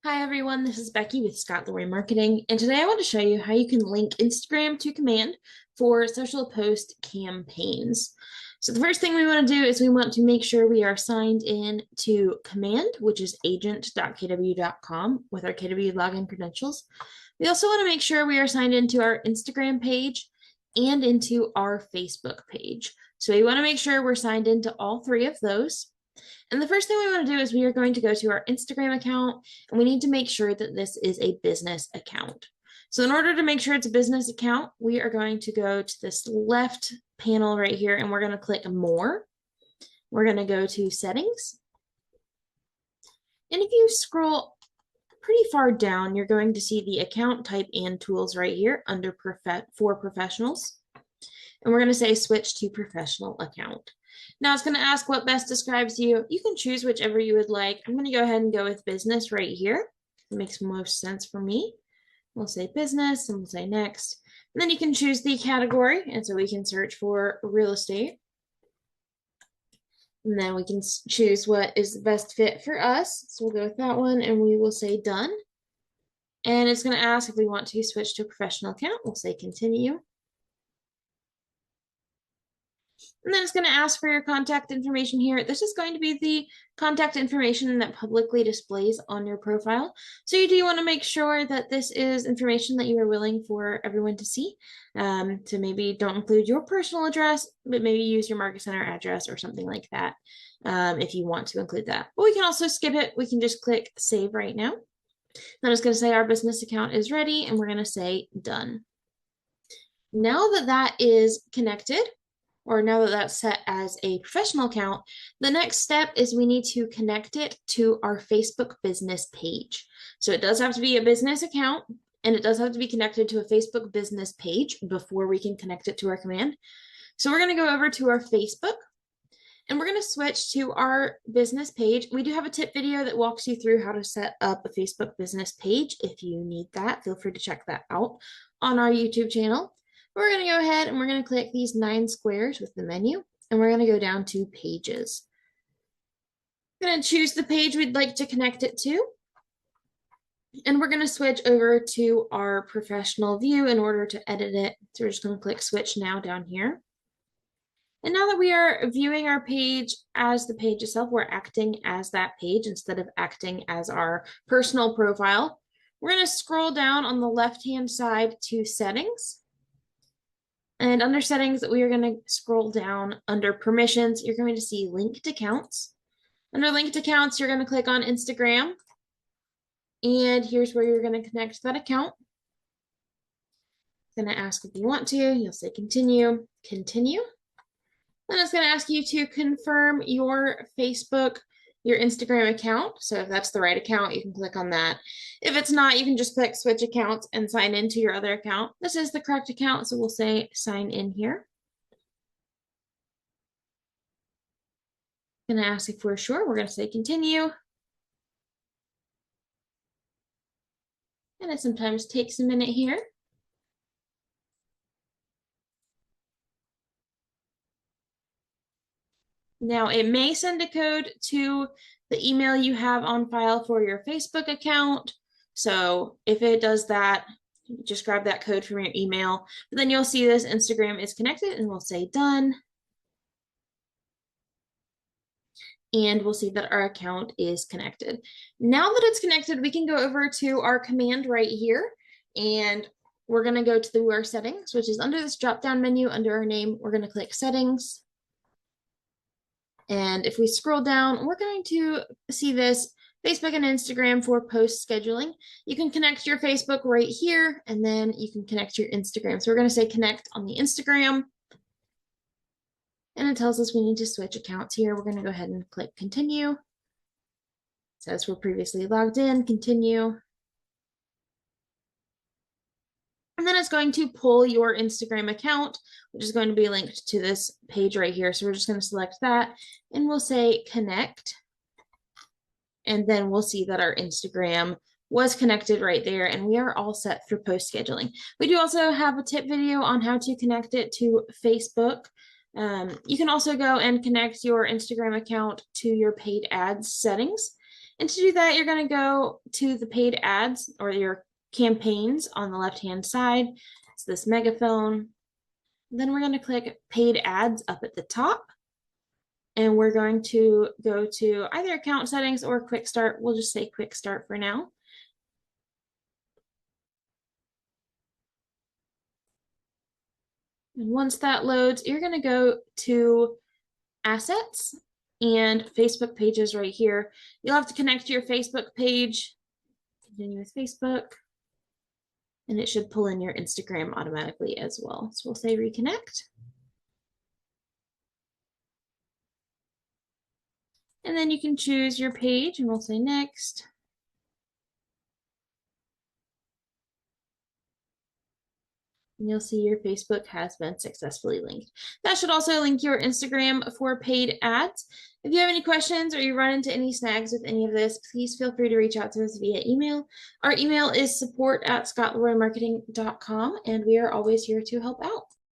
Hi everyone, this is Becky with Scott Lori Marketing, and today I want to show you how you can link Instagram to command for social post campaigns. So the first thing we want to do is we want to make sure we are signed in to command, which is agent.kw.com with our KW login credentials. We also want to make sure we are signed into our Instagram page and into our Facebook page. So we want to make sure we're signed into all three of those. And the first thing we want to do is we are going to go to our Instagram account, and we need to make sure that this is a business account. So in order to make sure it's a business account, we are going to go to this left panel right here, and we're going to click More. We're going to go to Settings. And if you scroll pretty far down, you're going to see the account type and tools right here under for professionals. And we're going to say switch to professional account. Now it's going to ask what best describes you. You can choose whichever you would like. I'm going to go ahead and go with business right here. It makes most sense for me. We'll say business and we'll say next. And then you can choose the category. And so we can search for real estate. And then we can choose what is the best fit for us. So we'll go with that one and we will say done. And it's going to ask if we want to switch to a professional account. We'll say continue. And then it's going to ask for your contact information here. This is going to be the contact information that publicly displays on your profile. So you do want to make sure that this is information that you are willing for everyone to see. So maybe don't include your personal address, but maybe use your market center address or something like that if you want to include that. But we can also skip it. We can just click save right now. Then it's going to say our business account is ready, and we're going to say done. Now that that is connected, or now that that's set as a professional account, the next step is we need to connect it to our Facebook business page. So it does have to be a business account, and it does have to be connected to a Facebook business page before we can connect it to our command. So we're going to go over to our Facebook, and we're going to switch to our business page. We do have a tip video that walks you through how to set up a Facebook business page. If you need that, feel free to check that out on our YouTube channel. We're going to go ahead and we're going to click these 9 squares with the menu, and we're going to go down to pages. We're going to choose the page we'd like to connect it to, and we're going to switch over to our professional view in order to edit it. So we're just going to click switch now down here. And now that we are viewing our page as the page itself, we're acting as that page instead of acting as our personal profile. We're going to scroll down on the left-hand side to settings. And under settings, we are going to scroll down under permissions. You're going to see linked accounts. Under linked accounts, you're going to click on Instagram. And here's where you're going to connect that account. It's going to ask if you want to. You'll say continue, continue. Then it's going to ask you to confirm your Facebook, your Instagram account. So if that's the right account, you can click on that. If it's not, you can just click switch accounts and sign into your other account. This is the correct account, so we'll say sign in here. Going to ask if we're sure. We're going to say continue. And it sometimes takes a minute here. Now, it may send a code to the email you have on file for your Facebook account. So if it does that, just grab that code from your email. But then you'll see this Instagram is connected, and we'll say done. And we'll see that our account is connected. Now that it's connected, we can go over to our command right here, and we're going to go to our settings, which is under this drop-down menu under our name. We're going to click settings. And if we scroll down, we're going to see this Facebook and Instagram for post scheduling. You can connect your Facebook right here, and then you can connect your Instagram. So we're going to say connect on the Instagram. And it tells us we need to switch accounts here. We're going to go ahead and click continue. It says we're previously logged in, continue. And then it's going to pull your Instagram account, which is going to be linked to this page right here. So we're just going to select that, and we'll say connect. And then we'll see that our Instagram was connected right there, and we are all set for post scheduling. We do also have a tip video on how to connect it to Facebook. You can also go and connect your Instagram account to your paid ads settings. And to do that, you're going to go to the paid ads or your campaigns on the left-hand side. It's this megaphone. Then we're going to click paid ads up at the top. And we're going to go to either account settings or quick start. We'll just say quick start for now. And once that loads, you're going to go to assets and Facebook pages right here. You'll have to connect to your Facebook page. Continue with Facebook. And it should pull in your Instagram automatically as well. So we'll say reconnect. And then you can choose your page and we'll say next. And you'll see your Facebook has been successfully linked. That should also link your Instagram for paid ads. If you have any questions or you run into any snags with any of this, please feel free to reach out to us via email. Our email is support@scottleroymarketing.com, and we are always here to help out.